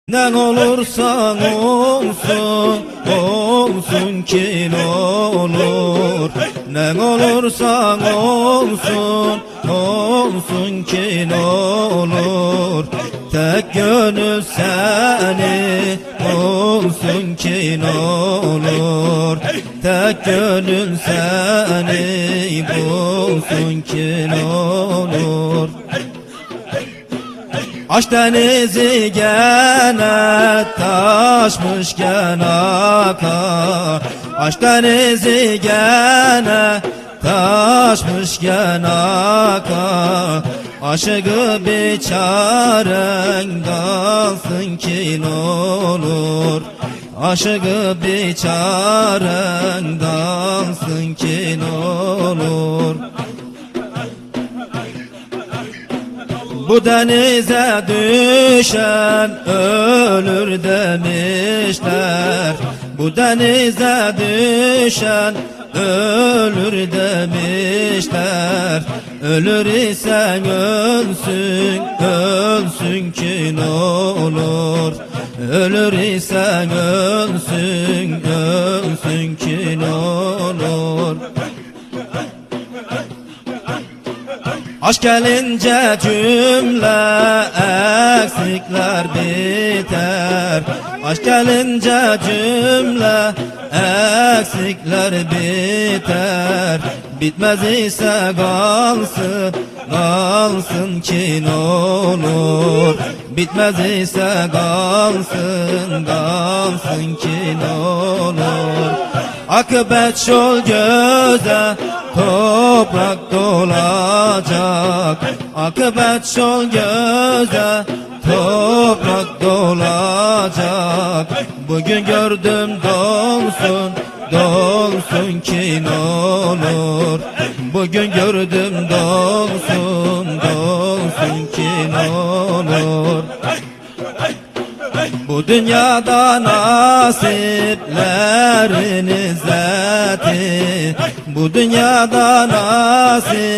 Ne olursan olsun, olsun ki ne olur. Ne olursan olsun, olsun ki ne olur. Tek gönül seni olsun ki ne olur. Tek gönül seni bulsun ki ne olur. Aşk denizi gene taşmış gene aka. Aşk denizi gene taşmış gene aka. Aşığı biçaren kalsın ki ne olur. Aşığı biçaren kalsın ki ne olur. Bu denize düşen ölür demişler. Bu denize düşen ölür demişler. Ölür isen ölsün, ölsün ki ne olur. Ölür isen ölsün, ölsün ki ne olur. Aşk gelince cümle eksikler biter. Aşk gelince cümle eksikler biter. Bitmez ise kalsın, kalsın ki ne olur. Bitmez ise kalsın, kalsın ki ne olur. Akıbet yol göze toprak dolacak. Akıbet yol göze toprak dolacak. Bugün gördüm dolsun, dolsun ki ne olur. Bugün gördüm dolsun, dolsun ki ne olur. Bu dünyada nasiplerin izzeti. Bu dünyada nasiplerin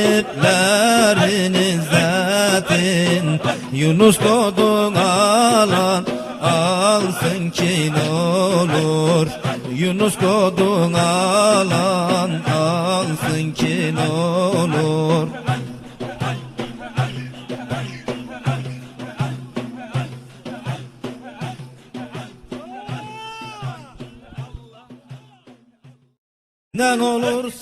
izzetin. Yunus kodun alan alsın ki ne olur. Yunus kodun alan alsın ki ne olur. Ne olur